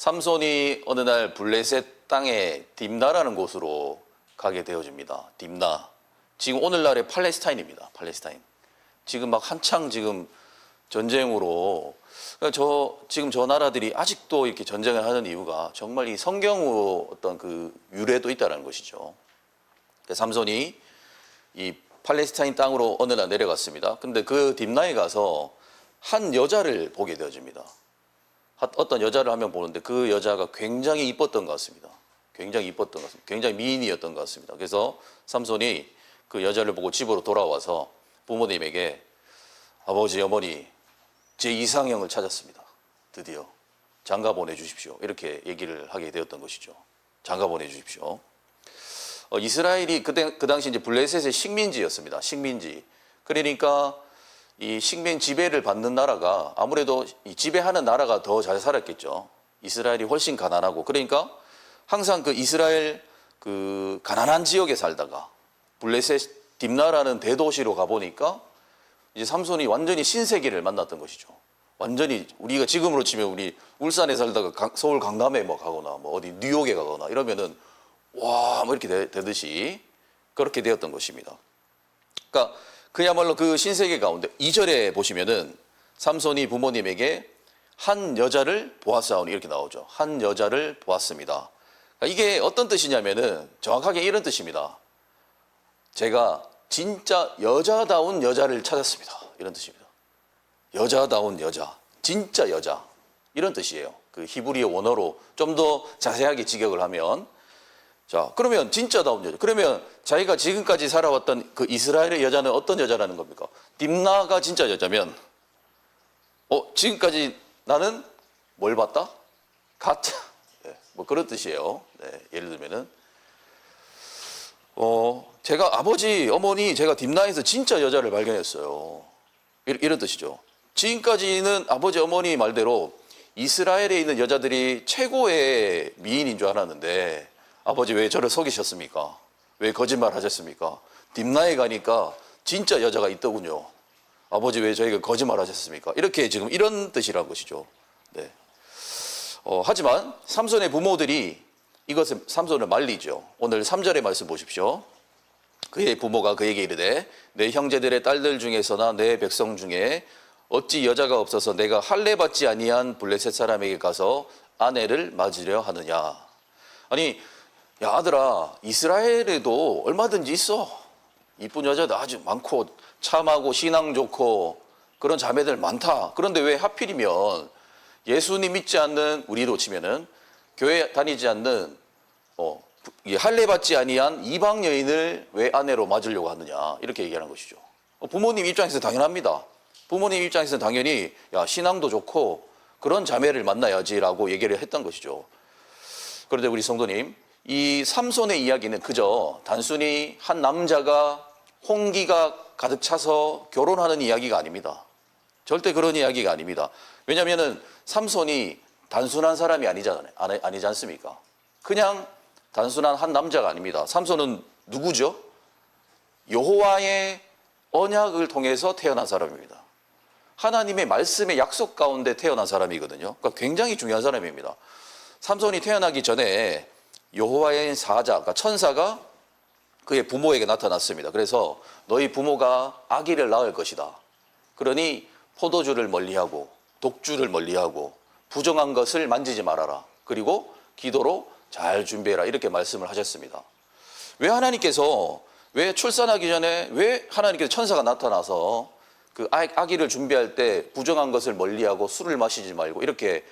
삼손이 어느 날 블레셋 땅에 딥나라는 곳으로 가게 되어집니다. 딥나. 지금 오늘날의 팔레스타인입니다. 팔레스타인. 지금 막 한창 지금 전쟁으로, 지금 저 나라들이 아직도 이렇게 전쟁을 하는 이유가 정말 이 성경으로 어떤 그 유래도 있다는 것이죠. 삼손이 이 팔레스타인 땅으로 어느 날 내려갔습니다. 근데 그 딥나에 가서 한 여자를 보게 되어집니다. 어떤 여자를 한 명 보는데 그 여자가 굉장히 이뻤던 것 같습니다. 굉장히 이뻤던 것 같습니다. 굉장히 미인이었던 것 같습니다. 그래서 삼손이 그 여자를 보고 집으로 돌아와서 부모님에게 아버지, 어머니, 제 이상형을 찾았습니다. 드디어 장가 보내주십시오. 이렇게 얘기를 하게 되었던 것이죠. 장가 보내주십시오. 이스라엘이 그 당시 이제 블레셋의 식민지였습니다. 식민지. 그러니까 이 식민 지배를 받는 나라가 아무래도 이 지배하는 나라가 더 잘 살았겠죠. 이스라엘이 훨씬 가난하고. 그러니까 항상 그 이스라엘 그 가난한 지역에 살다가 블레셋 딥나라는 대도시로 가보니까 이제 삼손이 완전히 신세계를 만났던 것이죠. 완전히 우리가 지금으로 치면 우리 울산에 살다가 서울 강남에 뭐 가거나 뭐 어디 뉴욕에 가거나 이러면은 와, 뭐 이렇게 되듯이 그렇게 되었던 것입니다. 그러니까 그야말로 그 신세계 가운데 2절에 보시면은 삼손이 부모님에게 한 여자를 보았사오니 이렇게 나오죠. 한 여자를 보았습니다. 그러니까 이게 어떤 뜻이냐면은 정확하게 이런 뜻입니다. 제가 진짜 여자다운 여자를 찾았습니다. 이런 뜻입니다. 여자다운 여자, 진짜 여자 이런 뜻이에요. 그 히브리어 원어로 좀 더 자세하게 직역을 하면 자, 그러면 진짜다운 여자. 그러면 자기가 지금까지 살아왔던 그 이스라엘의 여자는 어떤 여자라는 겁니까? 딥나가 진짜 여자면, 지금까지 나는 뭘 봤다? 가짜. 네, 뭐 그런 뜻이에요. 네, 예를 들면은, 제가 아버지, 어머니, 제가 딥나에서 진짜 여자를 발견했어요. 이런 뜻이죠. 지금까지는 아버지, 어머니 말대로 이스라엘에 있는 여자들이 최고의 미인인 줄 알았는데, 아버지 왜 저를 속이셨습니까? 왜 거짓말 하셨습니까? 딥나에 가니까 진짜 여자가 있더군요. 아버지 왜 저희가 거짓말 하셨습니까? 이렇게 지금 이런 뜻이라는 것이죠. 네. 하지만 삼손의 부모들이 이것을 삼손을 말리죠. 오늘 3절의 말씀 보십시오. 그의 부모가 그에게 이르되 내 형제들의 딸들 중에서나 내 백성 중에 어찌 여자가 없어서 내가 할례 받지 아니한 블레셋 사람에게 가서 아내를 맞으려 하느냐. 아니, 야 아들아, 이스라엘에도 얼마든지 있어. 이쁜 여자도 아주 많고 참하고 신앙 좋고 그런 자매들 많다. 그런데 왜 하필이면 예수님 믿지 않는, 우리로 치면은 교회 다니지 않는 할례 받지 아니한 이방 여인을 왜 아내로 맞으려고 하느냐, 이렇게 얘기하는 것이죠. 부모님 입장에서 당연합니다. 부모님 입장에서는 당연히 야 신앙도 좋고 그런 자매를 만나야지라고 얘기를 했던 것이죠. 그런데 우리 성도님, 이 삼손의 이야기는 그저 단순히 한 남자가 홍기가 가득 차서 결혼하는 이야기가 아닙니다. 절대 그런 이야기가 아닙니다. 왜냐하면 삼손이 단순한 사람이 아니지 않습니까? 그냥 단순한 한 남자가 아닙니다. 삼손은 누구죠? 여호와의 언약을 통해서 태어난 사람입니다. 하나님의 말씀의 약속 가운데 태어난 사람이거든요. 그러니까 굉장히 중요한 사람입니다. 삼손이 태어나기 전에 여호와의 사자, 그러니까 천사가 그의 부모에게 나타났습니다. 그래서 너희 부모가 아기를 낳을 것이다. 그러니 포도주를 멀리하고 독주를 멀리하고 부정한 것을 만지지 말아라. 그리고 기도로 잘 준비해라. 이렇게 말씀을 하셨습니다. 왜 출산하기 전에 왜 하나님께서 천사가 나타나서 그 아기를 준비할 때 부정한 것을 멀리하고 술을 마시지 말고 이렇게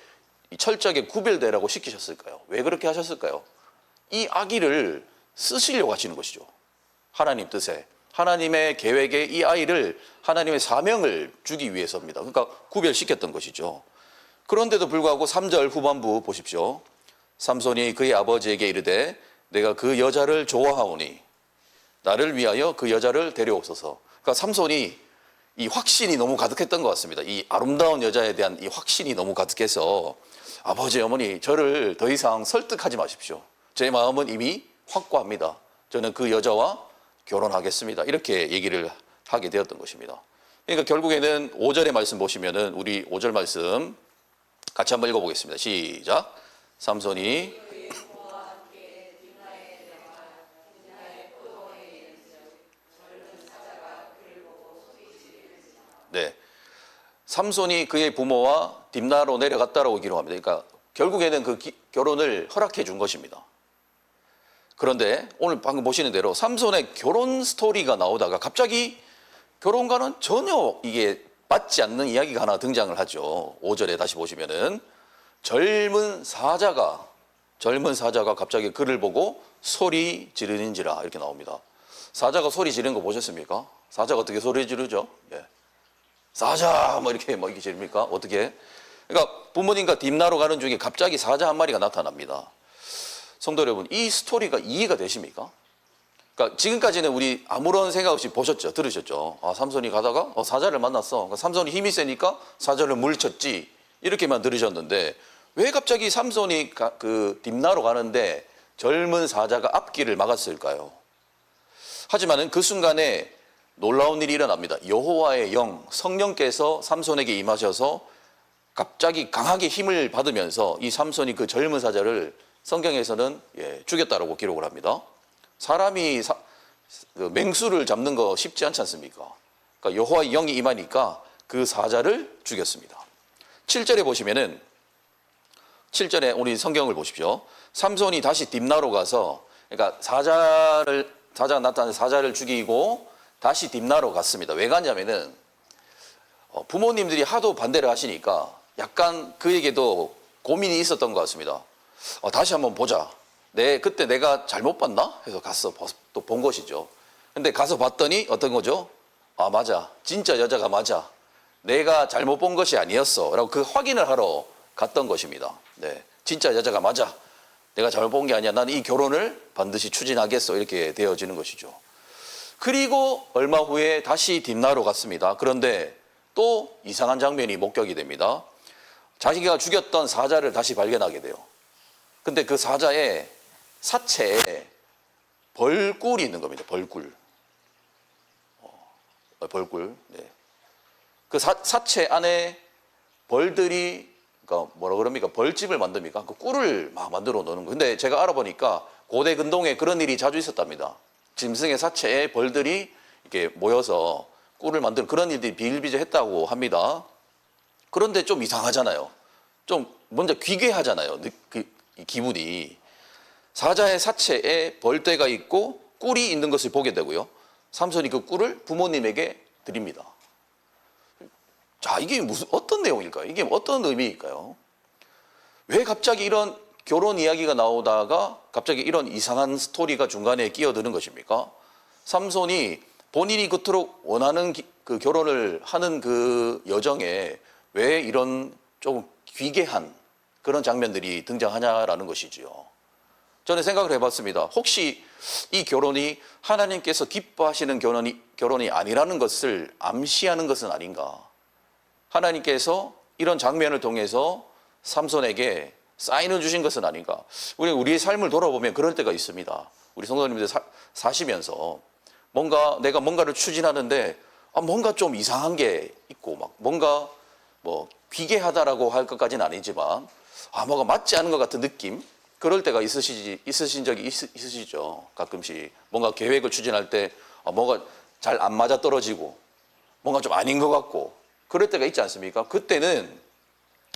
철저하게 구별되라고 시키셨을까요? 왜 그렇게 하셨을까요? 이 아기를 쓰시려고 하시는 것이죠. 하나님 뜻에, 하나님의 계획에 이 아이를 하나님의 사명을 주기 위해서입니다. 그러니까 구별시켰던 것이죠. 그런데도 불구하고 3절 후반부 보십시오. 삼손이 그의 아버지에게 이르되 내가 그 여자를 좋아하오니 나를 위하여 그 여자를 데려옵소서. 그러니까 삼손이 이 확신이 너무 가득했던 것 같습니다. 이 아름다운 여자에 대한 이 확신이 너무 가득해서 아버지, 어머니, 저를 더 이상 설득하지 마십시오. 제 마음은 이미 확고합니다. 저는 그 여자와 결혼하겠습니다. 이렇게 얘기를 하게 되었던 것입니다. 그러니까 결국에는 5절의 말씀 보시면은 우리 5절 말씀 같이 한번 읽어보겠습니다. 시작. 삼손이 네. 삼손이 그의 부모와 딥나로 내려갔다라고 기록합니다. 그러니까 결국에는 그 결혼을 허락해 준 것입니다. 그런데 오늘 방금 보시는 대로 삼손의 결혼 스토리가 나오다가 갑자기 결혼과는 전혀 이게 맞지 않는 이야기가 하나 등장을 하죠. 5절에 다시 보시면은 젊은 사자가 갑자기 그를 보고 소리 지르는지라 이렇게 나옵니다. 사자가 소리 지르는 거 보셨습니까? 사자가 어떻게 소리 지르죠? 예. 사자 뭐 이렇게 지릅니까? 어떻게? 그러니까 부모님과 딥나로 가는 중에 갑자기 사자 한 마리가 나타납니다. 성도 여러분, 이 스토리가 이해가 되십니까? 그러니까 지금까지는 우리 아무런 생각 없이 보셨죠, 들으셨죠. 아, 삼손이 가다가 사자를 만났어. 그러니까 삼손이 힘이 세니까 사자를 물리쳤지. 이렇게만 들으셨는데 왜 갑자기 삼손이 그 딥나로 가는데 젊은 사자가 앞길을 막았을까요? 하지만은 그 순간에 놀라운 일이 일어납니다. 여호와의 영, 성령께서 삼손에게 임하셔서 갑자기 강하게 힘을 받으면서 이 삼손이 그 젊은 사자를 성경에서는 죽였다라고 기록을 합니다. 사람이 그 맹수를 잡는 거 쉽지 않지 않습니까? 그러니까 여호와의 영이 임하니까 그 사자를 죽였습니다. 7절에 보시면은 7절에 우리 성경을 보십시오. 삼손이 다시 딥나로 가서 그러니까 사자가 나타난 사자를 죽이고 다시 딥나로 갔습니다. 왜 갔냐면은 부모님들이 하도 반대를 하시니까 약간 그에게도 고민이 있었던 것 같습니다. 다시 한번 보자. 그때 내가 잘못 봤나? 해서 가서 또 본 것이죠. 근데 가서 봤더니 어떤 거죠? 아, 맞아. 진짜 여자가 맞아. 내가 잘못 본 것이 아니었어. 라고 그 확인을 하러 갔던 것입니다. 네. 진짜 여자가 맞아. 내가 잘못 본 게 아니야. 나는 이 결혼을 반드시 추진하겠어. 이렇게 되어지는 것이죠. 그리고 얼마 후에 다시 딥나로 갔습니다. 그런데 또 이상한 장면이 목격이 됩니다. 자기가 죽였던 사자를 다시 발견하게 돼요. 근데 그 사자의 사체에 벌꿀이 있는 겁니다. 벌꿀. 벌꿀. 네. 그 사체 안에 벌들이, 그러니까 뭐라 그럽니까? 벌집을 만듭니까? 그 꿀을 막 만들어 놓는 거예요. 근데 제가 알아보니까 고대 근동에 그런 일이 자주 있었답니다. 짐승의 사체에 벌들이 이렇게 모여서 꿀을 만드는 그런 일들이 비일비재했다고 합니다. 그런데 좀 이상하잖아요. 좀 먼저 귀괴하잖아요. 이 기분이. 사자의 사체에 벌떼가 있고 꿀이 있는 것을 보게 되고요. 삼손이 그 꿀을 부모님에게 드립니다. 자, 이게 어떤 내용일까요? 이게 어떤 의미일까요? 왜 갑자기 이런 결혼 이야기가 나오다가 갑자기 이런 이상한 스토리가 중간에 끼어드는 것입니까? 삼손이 본인이 그토록 원하는 그 결혼을 하는 그 여정에 왜 이런 조금 귀괴한 그런 장면들이 등장하냐라는 것이지요. 저는 생각을 해봤습니다. 혹시 이 결혼이 하나님께서 기뻐하시는 결혼이 아니라는 것을 암시하는 것은 아닌가? 하나님께서 이런 장면을 통해서 삼손에게 사인을 주신 것은 아닌가? 우리의 삶을 돌아보면 그럴 때가 있습니다. 우리 성도님들 사시면서 내가 뭔가를 추진하는데 뭔가 좀 이상한 게 있고 막 뭔가 뭐 귀괴하다라고 할 것까지는 아니지만 뭐가 맞지 않은 것 같은 느낌? 그럴 때가 있으신 적이 있으시죠. 가끔씩 뭔가 계획을 추진할 때 뭔가 잘 안 맞아 떨어지고 뭔가 좀 아닌 것 같고 그럴 때가 있지 않습니까? 그때는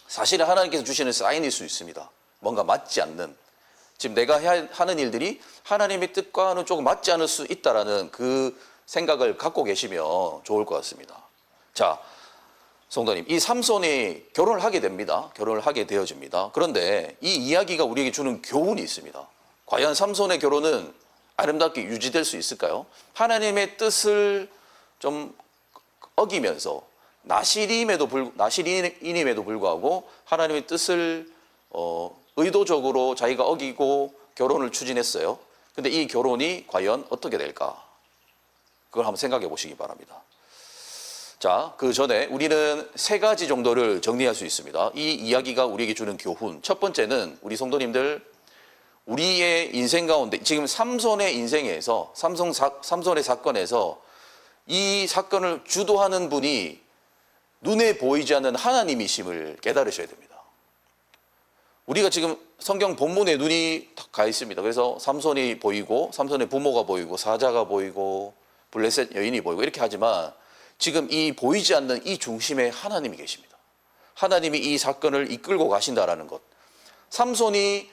사실은 하나님께서 주시는 사인일 수 있습니다. 뭔가 맞지 않는. 지금 내가 하는 일들이 하나님의 뜻과는 조금 맞지 않을 수 있다라는 그 생각을 갖고 계시면 좋을 것 같습니다. 자, 성도님, 이 삼손이 결혼을 하게 됩니다. 결혼을 하게 되어집니다. 그런데 이 이야기가 우리에게 주는 교훈이 있습니다. 과연 삼손의 결혼은 아름답게 유지될 수 있을까요? 하나님의 뜻을 좀 어기면서 나실인임에도 불구하고 하나님의 뜻을 의도적으로 자기가 어기고 결혼을 추진했어요. 근데 이 결혼이 과연 어떻게 될까? 그걸 한번 생각해 보시기 바랍니다. 자, 그 전에 우리는 세 가지 정도를 정리할 수 있습니다. 이 이야기가 우리에게 주는 교훈. 첫 번째는 우리 성도님들, 우리의 인생 가운데 지금 삼손의 인생에서 삼손의 사건에서 이 사건을 주도하는 분이 눈에 보이지 않는 하나님이심을 깨달으셔야 됩니다. 우리가 지금 성경 본문에 눈이 가 있습니다. 그래서 삼손이 보이고 삼손의 부모가 보이고 사자가 보이고 블레셋 여인이 보이고 이렇게 하지만 지금 이 보이지 않는 이 중심에 하나님이 계십니다. 하나님이 이 사건을 이끌고 가신다라는 것. 삼손이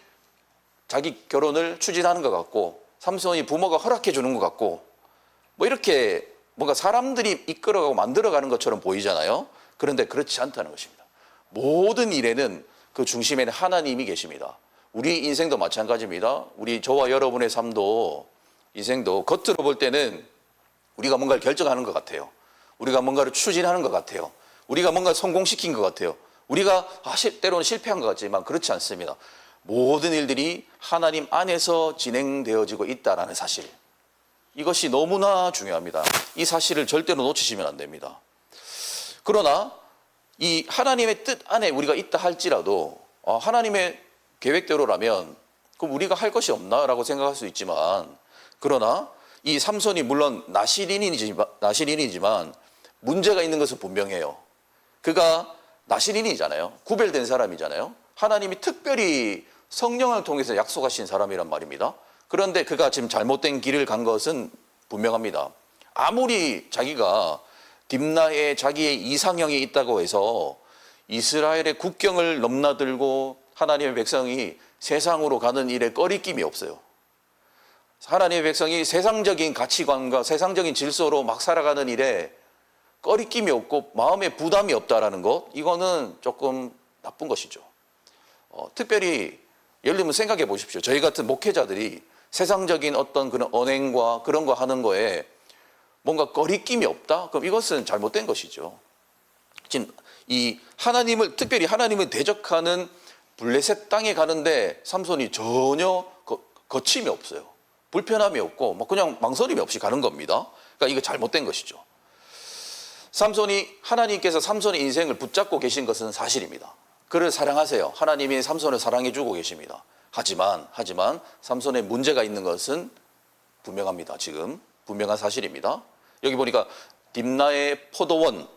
자기 결혼을 추진하는 것 같고 삼손이 부모가 허락해 주는 것 같고 뭐 이렇게 뭔가 사람들이 이끌어가고 만들어가는 것처럼 보이잖아요. 그런데 그렇지 않다는 것입니다. 모든 일에는 그 중심에는 하나님이 계십니다. 우리 인생도 마찬가지입니다. 우리 저와 여러분의 삶도 인생도 겉으로 볼 때는 우리가 뭔가를 결정하는 것 같아요. 우리가 뭔가를 추진하는 것 같아요. 우리가 뭔가를 성공시킨 것 같아요. 우리가 때로는 실패한 것 같지만 그렇지 않습니다. 모든 일들이 하나님 안에서 진행되어지고 있다는 사실. 이것이 너무나 중요합니다. 이 사실을 절대로 놓치시면 안 됩니다. 그러나 이 하나님의 뜻 안에 우리가 있다 할지라도 하나님의 계획대로라면 그럼 우리가 할 것이 없나라고 생각할 수 있지만 그러나 이 삼손이 물론 나시린이지만 문제가 있는 것은 분명해요. 그가 나시린이잖아요. 구별된 사람이잖아요. 하나님이 특별히 성령을 통해서 약속하신 사람이란 말입니다. 그런데 그가 지금 잘못된 길을 간 것은 분명합니다. 아무리 자기가 딥나에 자기의 이상형이 있다고 해서 이스라엘의 국경을 넘나들고 하나님의 백성이 세상으로 가는 일에 꺼리낌이 없어요. 하나님의 백성이 세상적인 가치관과 세상적인 질서로 막 살아가는 일에 꺼리낌이 없고 마음에 부담이 없다라는 것, 이거는 조금 나쁜 것이죠. 특별히 예를 들면 생각해 보십시오. 저희 같은 목회자들이 세상적인 어떤 그런 언행과 그런 거 하는 거에 뭔가 꺼리낌이 없다? 그럼 이것은 잘못된 것이죠. 지금 이 하나님을, 특별히 하나님을 대적하는 블레셋 땅에 가는데 삼손이 전혀 거침이 없어요. 불편함이 없고 뭐 그냥 망설임이 없이 가는 겁니다. 그러니까 이거 잘못된 것이죠. 하나님께서 삼손의 인생을 붙잡고 계신 것은 사실입니다. 그를 사랑하세요. 하나님이 삼손을 사랑해 주고 계십니다. 하지만 삼손의 문제가 있는 것은 분명합니다. 지금 분명한 사실입니다. 여기 보니까 딥나의 포도원,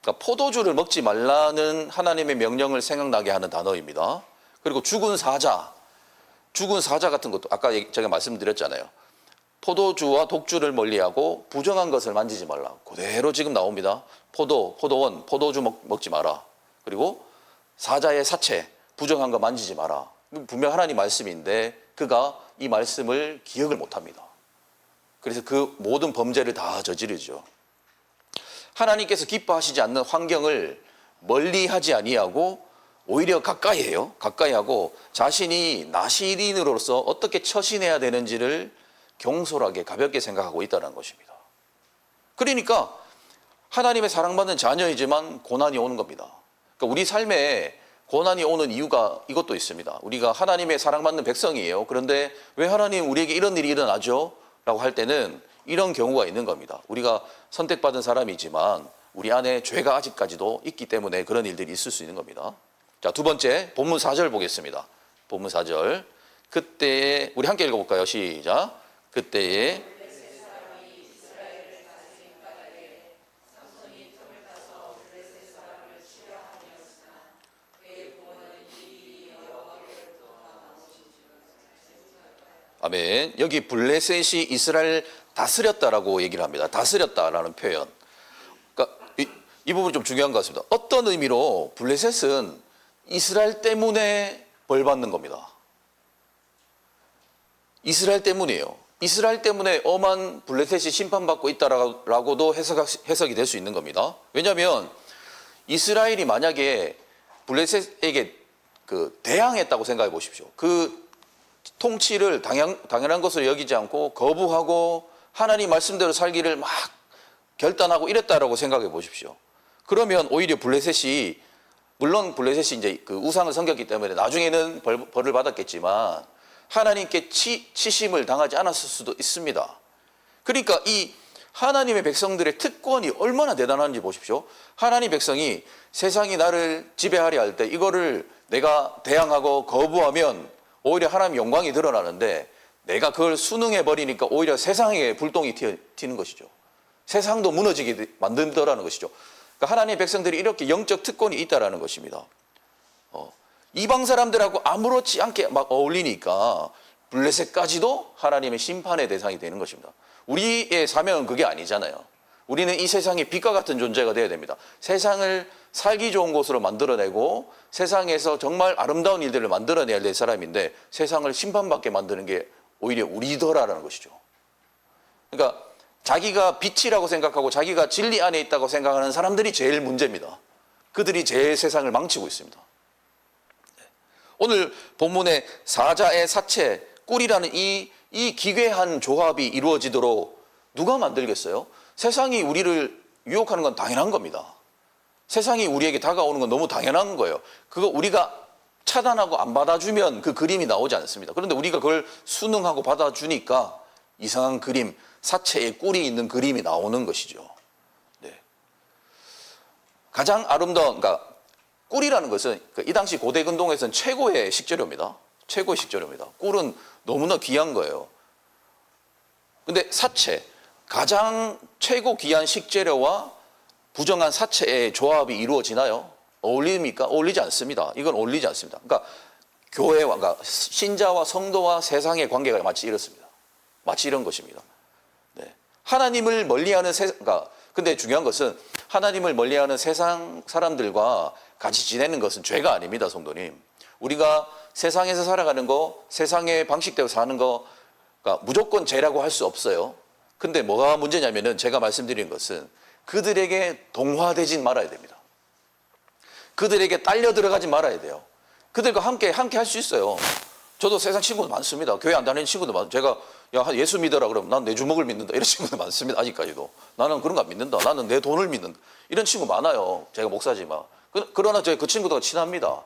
그러니까 포도주를 먹지 말라는 하나님의 명령을 생각나게 하는 단어입니다. 그리고 죽은 사자 같은 것도 아까 제가 말씀드렸잖아요. 포도주와 독주를 멀리하고 부정한 것을 만지지 말라. 그대로 지금 나옵니다. 포도원, 포도주 먹지 마라. 그리고 사자의 사체, 부정한 거 만지지 마라. 분명 하나님 말씀인데 그가 이 말씀을 기억을 못합니다. 그래서 그 모든 범죄를 다 저지르죠. 하나님께서 기뻐하시지 않는 환경을 멀리하지 아니하고 오히려 가까이 해요. 가까이 하고 자신이 나시린으로서 어떻게 처신해야 되는지를 경솔하게 가볍게 생각하고 있다는 것입니다. 그러니까 하나님의 사랑받는 자녀이지만 고난이 오는 겁니다. 그러니까 우리 삶에 고난이 오는 이유가 이것도 있습니다. 우리가 하나님의 사랑받는 백성이에요. 그런데 왜 하나님 우리에게 이런 일이 일어나죠? 라고 할 때는 이런 경우가 있는 겁니다. 우리가 선택받은 사람이지만 우리 안에 죄가 아직까지도 있기 때문에 그런 일들이 있을 수 있는 겁니다. 자, 두 번째 본문 4절 보겠습니다. 본문 4절. 그때에 우리 함께 읽어볼까요? 시작. 그때에 아멘. 여기 블레셋이 이스라엘 다스렸다라고 얘기를 합니다. 다스렸다라는 표현. 그러니까 이 부분이 좀 중요한 것 같습니다. 어떤 의미로 블레셋은 이스라엘 때문에 벌 받는 겁니다. 이스라엘 때문이에요. 이스라엘 때문에 엄한 블레셋이 심판받고 있다라고도 해석이 될 수 있는 겁니다. 왜냐하면 이스라엘이 만약에 블레셋에게 대항했다고 생각해 보십시오. 그 통치를 당연한 것으로 여기지 않고 거부하고 하나님 말씀대로 살기를 막 결단하고 이랬다라고 생각해 보십시오. 그러면 오히려 블레셋이, 물론 블레셋이 이제 그 우상을 섬겼기 때문에 나중에는 벌을 받았겠지만 하나님께 치심을 당하지 않았을 수도 있습니다. 그러니까 이 하나님의 백성들의 특권이 얼마나 대단한지 보십시오. 하나님 백성이 세상이 나를 지배하려 할 때 이거를 내가 대항하고 거부하면 오히려 하나님의 영광이 드러나는데 내가 그걸 순응해 버리니까 오히려 세상에 불똥이 튀는 것이죠. 세상도 무너지게 만든다라는 것이죠. 그러니까 하나님의 백성들이 이렇게 영적 특권이 있다라는 것입니다. 이방 사람들하고 아무렇지 않게 막 어울리니까 블레셋까지도 하나님의 심판의 대상이 되는 것입니다. 우리의 사명은 그게 아니잖아요. 우리는 이 세상의 빛과 같은 존재가 되어야 됩니다. 세상을 살기 좋은 곳으로 만들어내고 세상에서 정말 아름다운 일들을 만들어내야 될 사람인데 세상을 심판받게 만드는 게 오히려 우리더라라는 것이죠. 그러니까 자기가 빛이라고 생각하고 자기가 진리 안에 있다고 생각하는 사람들이 제일 문제입니다. 그들이 제일 세상을 망치고 있습니다. 오늘 본문의 사자의 사체, 꿀이라는 이 기괴한 조합이 이루어지도록 누가 만들겠어요? 세상이 우리를 유혹하는 건 당연한 겁니다. 세상이 우리에게 다가오는 건 너무 당연한 거예요. 그거 우리가 차단하고 안 받아주면 그 그림이 나오지 않습니다. 그런데 우리가 그걸 순응하고 받아주니까 이상한 그림, 사체에 꿀이 있는 그림이 나오는 것이죠. 네. 가장 아름다운, 그러니까 꿀이라는 것은 이 당시 고대 근동에서는 최고의 식재료입니다. 최고의 식재료입니다. 꿀은 너무나 귀한 거예요. 근데 사체, 가장 최고 귀한 식재료와 부정한 사체의 조합이 이루어지나요? 어울립니까? 어울리지 않습니다. 이건 어울리지 않습니다. 그러니까 교회와, 그러니까 신자와 성도와 세상의 관계가 마치 이렇습니다. 마치 이런 것입니다. 네. 하나님을 멀리하는 그러니까 근데 중요한 것은 하나님을 멀리하는 세상 사람들과 같이 지내는 것은 죄가 아닙니다, 성도님. 우리가 세상에서 살아가는 거, 세상의 방식대로 사는 거, 그러니까 무조건 죄라고 할 수 없어요. 근데 뭐가 문제냐면은 제가 말씀드린 것은 그들에게 동화되지 말아야 됩니다. 그들에게 딸려 들어가지 말아야 돼요. 그들과 함께 할 수 있어요. 저도 세상 친구도 많습니다. 교회 안 다니는 친구도 많아요. 제가 야 예수 믿어라 그러면 난 내 주먹을 믿는다. 이런 친구도 많습니다. 아직까지도. 나는 그런 거 안 믿는다. 나는 내 돈을 믿는다. 이런 친구 많아요. 제가 목사지만. 그러나 제가 그 친구들과 친합니다.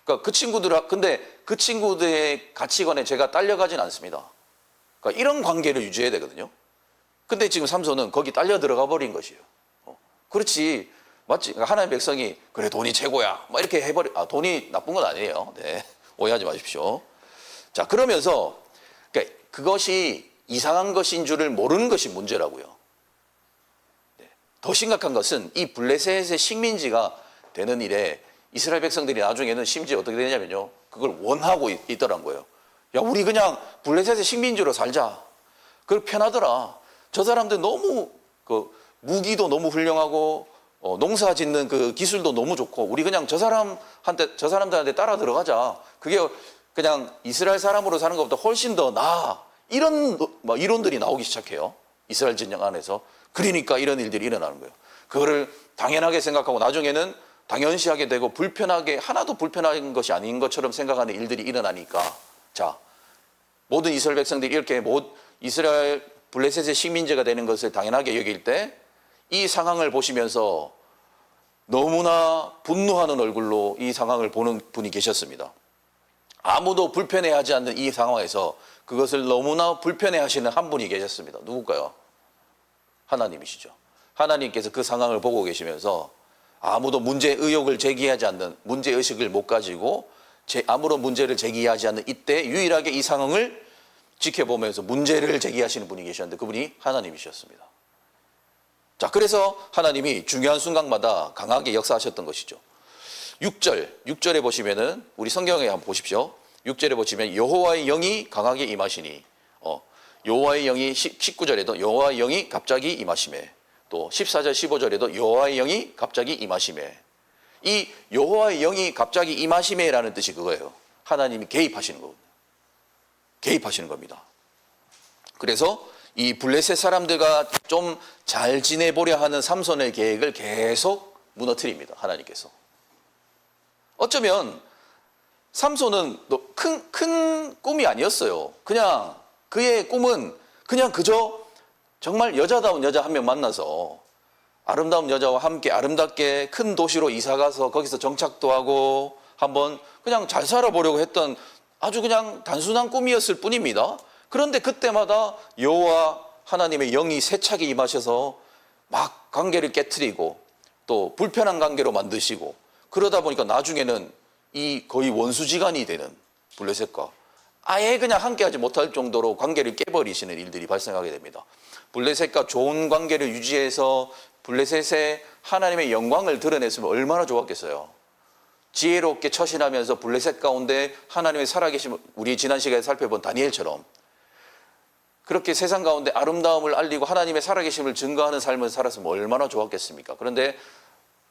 그러니까 근데 그 친구들의 가치관에 제가 딸려가진 않습니다. 그러니까 이런 관계를 유지해야 되거든요. 근데 지금 삼손은 거기 딸려 들어가 버린 것이에요. 그렇지. 맞지? 그러니까 하나님의 백성이 그래 돈이 최고야. 막 이렇게 돈이 나쁜 건 아니에요. 네. 오해하지 마십시오. 자, 그러면서 그러니까 그것이 이상한 것인 줄을 모르는 것이 문제라고요. 네. 더 심각한 것은 이 블레셋의 식민지가 되는 일에 이스라엘 백성들이 나중에는 심지어 어떻게 되냐면요. 그걸 원하고 있더란 거예요. 야, 우리 그냥 블레셋의 식민지로 살자. 그걸 편하더라. 저 사람들 너무 무기도 너무 훌륭하고 농사 짓는 그 기술도 너무 좋고 우리 그냥 저 사람들한테 따라 들어가자. 그게 그냥 이스라엘 사람으로 사는 것보다 훨씬 더 나아. 이런 이론들이 나오기 시작해요. 이스라엘 진영 안에서. 그러니까 이런 일들이 일어나는 거예요. 그거를 당연하게 생각하고 나중에는 당연시하게 되고 하나도 불편한 것이 아닌 것처럼 생각하는 일들이 일어나니까 자, 모든 이스라엘 백성들이 이렇게 이스라엘 블레셋의 식민지가 되는 것을 당연하게 여길 때 이 상황을 보시면서 너무나 분노하는 얼굴로 이 상황을 보는 분이 계셨습니다. 아무도 불편해하지 않는 이 상황에서 그것을 너무나 불편해하시는 한 분이 계셨습니다. 누굴까요? 하나님이시죠. 하나님께서 그 상황을 보고 계시면서 아무도 문제 의혹을 제기하지 않는 문제의식을 못 가지고 아무런 문제를 제기하지 않는 이때 유일하게 이 상황을 지켜보면서 문제를 제기하시는 분이 계셨는데 그분이 하나님이셨습니다. 자, 그래서 하나님이 중요한 순간마다 강하게 역사하셨던 것이죠. 6절에 보시면은 우리 성경에 한번 보십시오. 6절에 보시면 여호와의 영이 강하게 임하시니 여호와의 영이 19절에도 여호와의 영이 갑자기 임하시매 또 14절 15절에도 여호와의 영이 갑자기 임하시매 이 여호와의 영이 갑자기 임하시매라는 뜻이 그거예요. 하나님이 개입하시는 거거든요. 개입하시는 겁니다. 그래서 이 블레셋 사람들과 좀 잘 지내보려 하는 삼손의 계획을 계속 무너뜨립니다. 하나님께서. 어쩌면 삼손은 큰 꿈이 아니었어요. 그냥 그의 꿈은 그냥 그저 정말 여자다운 여자 한 명 만나서 아름다운 여자와 함께 아름답게 큰 도시로 이사가서 거기서 정착도 하고 한번 그냥 잘 살아보려고 했던 아주 그냥 단순한 꿈이었을 뿐입니다. 그런데 그때마다 여호와 하나님의 영이 세차게 임하셔서 막 관계를 깨트리고 또 불편한 관계로 만드시고 그러다 보니까 나중에는 이 거의 원수지간이 되는 블레셋과 아예 그냥 함께하지 못할 정도로 관계를 깨버리시는 일들이 발생하게 됩니다. 블레셋과 좋은 관계를 유지해서 블레셋의 하나님의 영광을 드러냈으면 얼마나 좋았겠어요. 지혜롭게 처신하면서 블레셋 가운데 하나님의 살아계심을 우리 지난 시간에 살펴본 다니엘처럼 그렇게 세상 가운데 아름다움을 알리고 하나님의 살아계심을 증거하는 삶을 살았으면 얼마나 좋았겠습니까? 그런데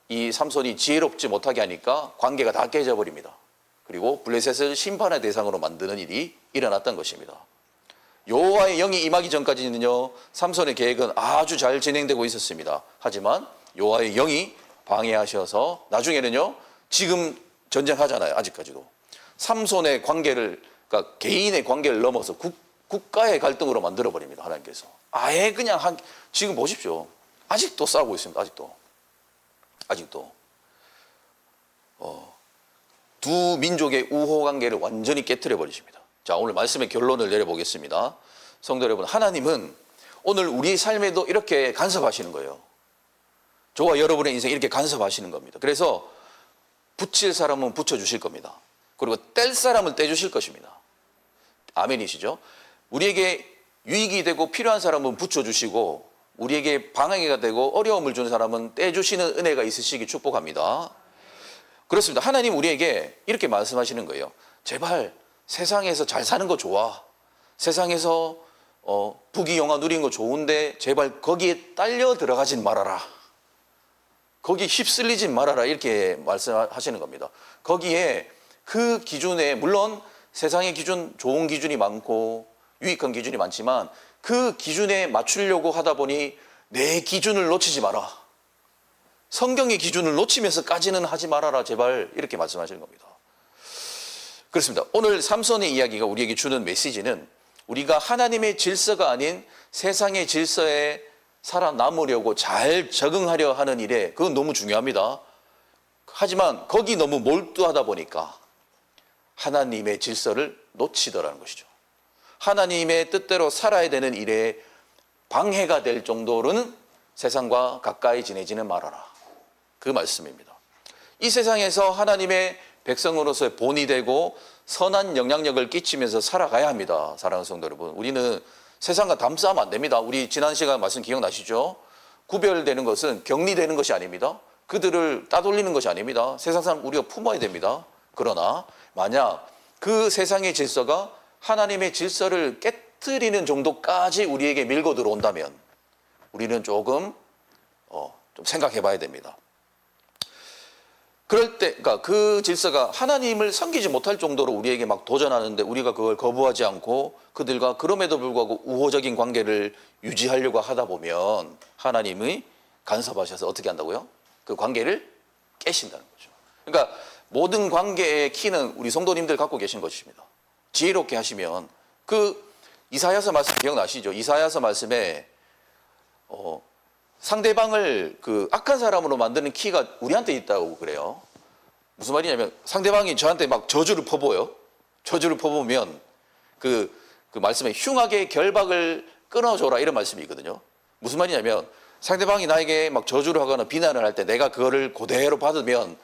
이 삼손이 지혜롭지 못하게 하니까 관계가 다 깨져버립니다. 그리고 블레셋을 심판의 대상으로 만드는 일이 일어났던 것입니다. 여호와의 영이 임하기 전까지는요, 삼손의 계획은 아주 잘 진행되고 있었습니다. 하지만 여호와의 영이 방해하셔서 나중에는요, 지금 전쟁하잖아요. 아직까지도 삼손의 관계를, 그러니까 개인의 관계를 넘어서 국가의 갈등으로 만들어버립니다. 하나님께서 아예 그냥 지금 보십시오. 아직도 싸우고 있습니다. 아직도 두 민족의 우호 관계를 완전히 깨트려 버리십니다. 자, 오늘 말씀의 결론을 내려보겠습니다. 성도 여러분, 하나님은 오늘 우리 삶에도 이렇게 간섭하시는 거예요. 저와 여러분의 인생 이렇게 간섭하시는 겁니다. 그래서 붙일 사람은 붙여주실 겁니다. 그리고 뗄 사람은 떼주실 것입니다. 아멘이시죠? 우리에게 유익이 되고 필요한 사람은 붙여주시고 우리에게 방해가 되고 어려움을 주는 사람은 떼주시는 은혜가 있으시기 축복합니다. 그렇습니다. 하나님 우리에게 이렇게 말씀하시는 거예요. 제발 세상에서 잘 사는 거 좋아. 세상에서 부귀영화 누리는 거 좋은데 제발 거기에 딸려 들어가진 말아라. 거기에 휩쓸리지 말아라. 이렇게 말씀하시는 겁니다. 거기에 그 기준에 물론 세상의 기준, 좋은 기준이 많고 유익한 기준이 많지만 그 기준에 맞추려고 하다 보니 내 기준을 놓치지 마라. 성경의 기준을 놓치면서까지는 하지 말아라. 제발 이렇게 말씀하시는 겁니다. 그렇습니다. 오늘 삼손의 이야기가 우리에게 주는 메시지는 우리가 하나님의 질서가 아닌 세상의 질서에 살아남으려고 잘 적응하려 하는 일에 그건 너무 중요합니다. 하지만 거기 너무 몰두하다 보니까 하나님의 질서를 놓치더라는 것이죠. 하나님의 뜻대로 살아야 되는 일에 방해가 될 정도로는 세상과 가까이 지내지는 말아라. 그 말씀입니다. 이 세상에서 하나님의 백성으로서의 본이 되고 선한 영향력을 끼치면서 살아가야 합니다. 사랑하는 성도 여러분, 우리는 세상과 담싸우면 안 됩니다. 우리 지난 시간 말씀 기억나시죠? 구별되는 것은 격리되는 것이 아닙니다. 그들을 따돌리는 것이 아닙니다. 세상 사람 우리가 품어야 됩니다. 그러나 만약 그 세상의 질서가 하나님의 질서를 깨트리는 정도까지 우리에게 밀고 들어온다면 우리는 조금 좀 생각해 봐야 됩니다. 그럴 때, 그러니까 그 질서가 하나님을 섬기지 못할 정도로 우리에게 막 도전하는데 우리가 그걸 거부하지 않고 그들과 그럼에도 불구하고 우호적인 관계를 유지하려고 하다 보면 하나님이 간섭하셔서 어떻게 한다고요? 그 관계를 깨신다는 거죠. 그러니까 모든 관계의 키는 우리 성도님들 갖고 계신 것입니다. 지혜롭게 하시면 그 이사야서 말씀 기억나시죠? 이사야서 말씀에 상대방을 그 악한 사람으로 만드는 키가 우리한테 있다고 그래요. 무슨 말이냐면 상대방이 저한테 막 저주를 퍼부어요. 저주를 퍼부으면 그 말씀에 흉악의 결박을 끊어줘라 이런 말씀이 있거든요. 무슨 말이냐면 상대방이 나에게 막 저주를 하거나 비난을 할 때 내가 그거를 그대로 받으면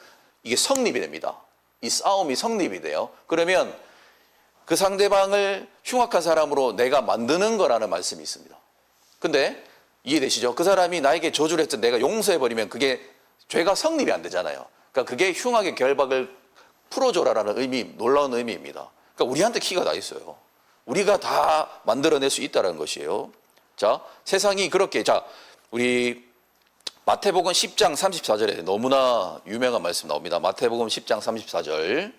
이게 성립이 됩니다. 이 싸움이 성립이 돼요. 그러면 그 상대방을 흉악한 사람으로 내가 만드는 거라는 말씀이 있습니다. 근데 이해되시죠? 그 사람이 나에게 저주를 했을 때 내가 용서해버리면 그게 죄가 성립이 안 되잖아요. 그러니까 그게 흉악의 결박을 풀어줘라라는 의미, 놀라운 의미입니다. 그러니까 우리한테 키가 다 있어요. 우리가 다 만들어낼 수 있다는 것이에요. 자, 세상이 그렇게, 자, 우리 마태복음 10장 34절에 너무나 유명한 말씀 나옵니다. 마태복음 10장 34절.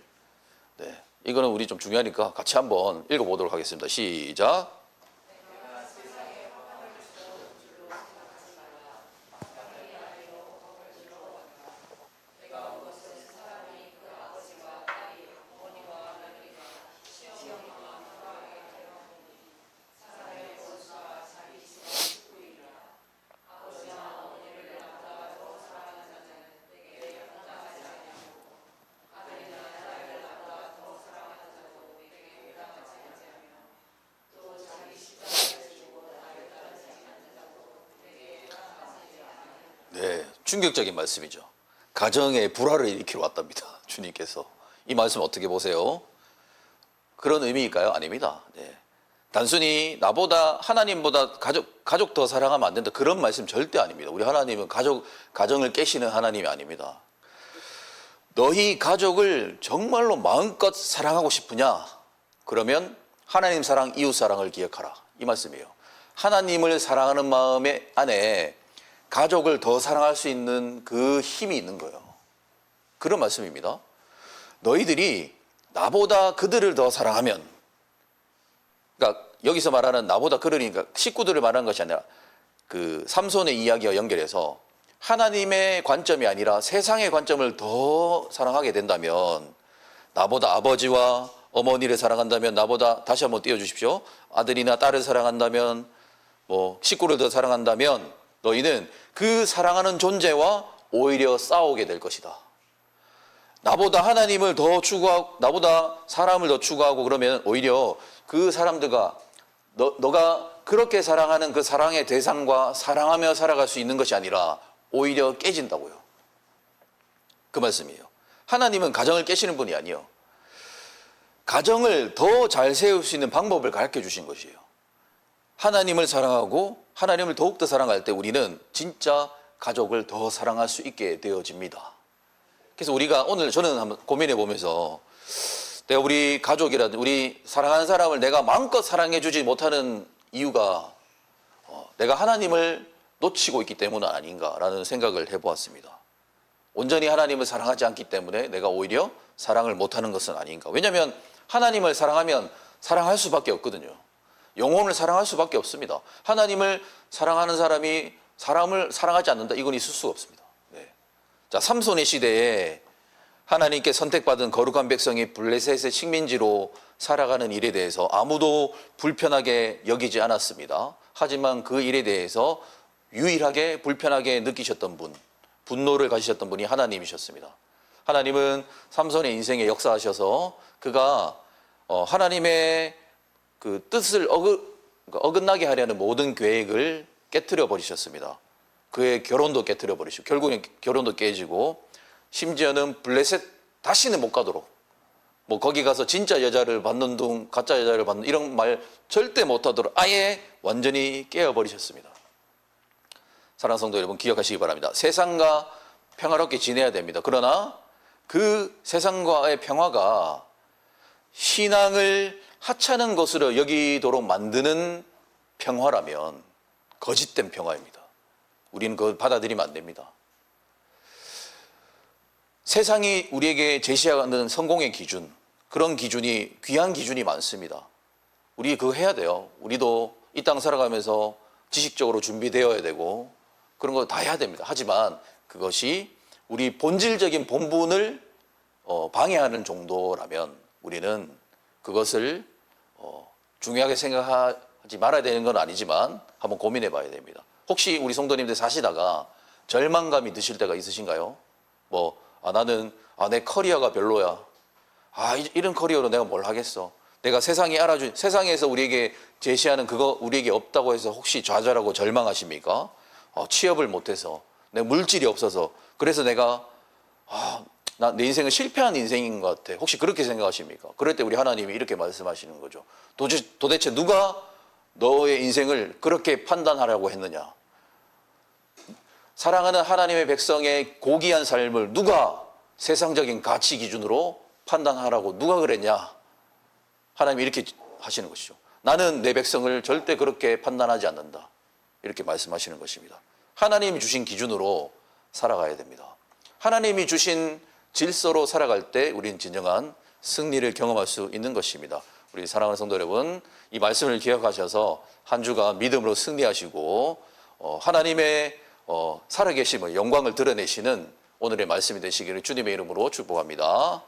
네, 이거는 우리 좀 중요하니까 같이 한번 읽어보도록 하겠습니다. 시작. 네, 충격적인 말씀이죠. 가정의 불화를 일으키러 왔답니다. 주님께서. 이 말씀 어떻게 보세요? 그런 의미일까요? 아닙니다. 네. 단순히 나보다 하나님보다 가족 더 사랑하면 안 된다. 그런 말씀 절대 아닙니다. 우리 하나님은 가정을 깨시는 하나님이 아닙니다. 너희 가족을 정말로 마음껏 사랑하고 싶으냐? 그러면 하나님 사랑, 이웃 사랑을 기억하라. 이 말씀이에요. 하나님을 사랑하는 마음의 안에 가족을 더 사랑할 수 있는 그 힘이 있는 거예요. 그런 말씀입니다. 너희들이 나보다 그들을 더 사랑하면, 그러니까 여기서 말하는 나보다 그러니까 식구들을 말하는 것이 아니라 그 삼손의 이야기와 연결해서 하나님의 관점이 아니라 세상의 관점을 더 사랑하게 된다면, 나보다 아버지와 어머니를 사랑한다면, 나보다 다시 한번 띄워주십시오. 아들이나 딸을 사랑한다면, 식구를 더 사랑한다면 너희는 그 사랑하는 존재와 오히려 싸우게 될 것이다. 나보다 하나님을 더 추구하고 나보다 사람을 더 추구하고 그러면 오히려 그 사람들과 너가 그렇게 사랑하는 그 사랑의 대상과 사랑하며 살아갈 수 있는 것이 아니라 오히려 깨진다고요. 그 말씀이에요. 하나님은 가정을 깨시는 분이 아니에요. 가정을 더 잘 세울 수 있는 방법을 가르쳐 주신 것이에요. 하나님을 사랑하고 하나님을 더욱더 사랑할 때 우리는 진짜 가족을 더 사랑할 수 있게 되어집니다. 그래서 우리가 오늘 저는 한번 고민해 보면서 내가 우리 가족이라든지 우리 사랑하는 사람을 내가 마음껏 사랑해 주지 못하는 이유가 내가 하나님을 놓치고 있기 때문 아닌가라는 생각을 해보았습니다. 온전히 하나님을 사랑하지 않기 때문에 내가 오히려 사랑을 못하는 것은 아닌가. 왜냐하면 하나님을 사랑하면 사랑할 수밖에 없거든요. 영혼을 사랑할 수밖에 없습니다. 하나님을 사랑하는 사람이 사람을 사랑하지 않는다, 이건 있을 수가 없습니다. 네. 자, 삼손의 시대에 하나님께 선택받은 거룩한 백성이 블레셋의 식민지로 살아가는 일에 대해서 아무도 불편하게 여기지 않았습니다. 하지만 그 일에 대해서 유일하게 불편하게 느끼셨던 분, 분노를 가지셨던 분이 하나님이셨습니다. 하나님은 삼손의 인생에 역사하셔서 그가 하나님의 그 뜻을 어긋나게 하려는 모든 계획을 깨트려 버리셨습니다. 그의 결혼도 깨트려 버리시고 결국엔 결혼도 깨지고 심지어는 블레셋 다시는 못 가도록 거기 가서 진짜 여자를 받는 둥 가짜 여자를 받는 이런 말 절대 못하도록 아예 완전히 깨어버리셨습니다. 사랑하는 성도 여러분, 기억하시기 바랍니다. 세상과 평화롭게 지내야 됩니다. 그러나 그 세상과의 평화가 신앙을 하찮은 것으로 여기도록 만드는 평화라면 거짓된 평화입니다. 우리는 그걸 받아들이면 안 됩니다. 세상이 우리에게 제시하는 성공의 기준, 그런 기준이 귀한 기준이 많습니다. 우리 그거 해야 돼요. 우리도 이 땅 살아가면서 지식적으로 준비되어야 되고 그런 거 다 해야 됩니다. 하지만 그것이 우리 본질적인 본분을 방해하는 정도라면 우리는 그것을 중요하게 생각하지 말아야 되는 건 아니지만 한번 고민해 봐야 됩니다. 혹시 우리 성도님들 사시다가 절망감이 드실 때가 있으신가요? 내 커리어가 별로야. 이런 커리어로 내가 뭘 하겠어. 내가 세상에서 우리에게 제시하는 그거 우리에게 없다고 해서 혹시 좌절하고 절망하십니까? 취업을 못해서, 내 물질이 없어서, 그래서 내가 내 인생은 실패한 인생인 것 같아. 혹시 그렇게 생각하십니까? 그럴 때 우리 하나님이 이렇게 말씀하시는 거죠. 도대체 누가 너의 인생을 그렇게 판단하라고 했느냐? 사랑하는 하나님의 백성의 고귀한 삶을 누가 세상적인 가치 기준으로 판단하라고 누가 그랬냐? 하나님이 이렇게 하시는 것이죠. 나는 내 백성을 절대 그렇게 판단하지 않는다. 이렇게 말씀하시는 것입니다. 하나님이 주신 기준으로 살아가야 됩니다. 하나님이 주신 질서로 살아갈 때 우리는 진정한 승리를 경험할 수 있는 것입니다. 우리 사랑하는 성도 여러분, 이 말씀을 기억하셔서 한 주가 믿음으로 승리하시고 하나님의 살아계심을 영광을 드러내시는 오늘의 말씀이 되시기를 주님의 이름으로 축복합니다.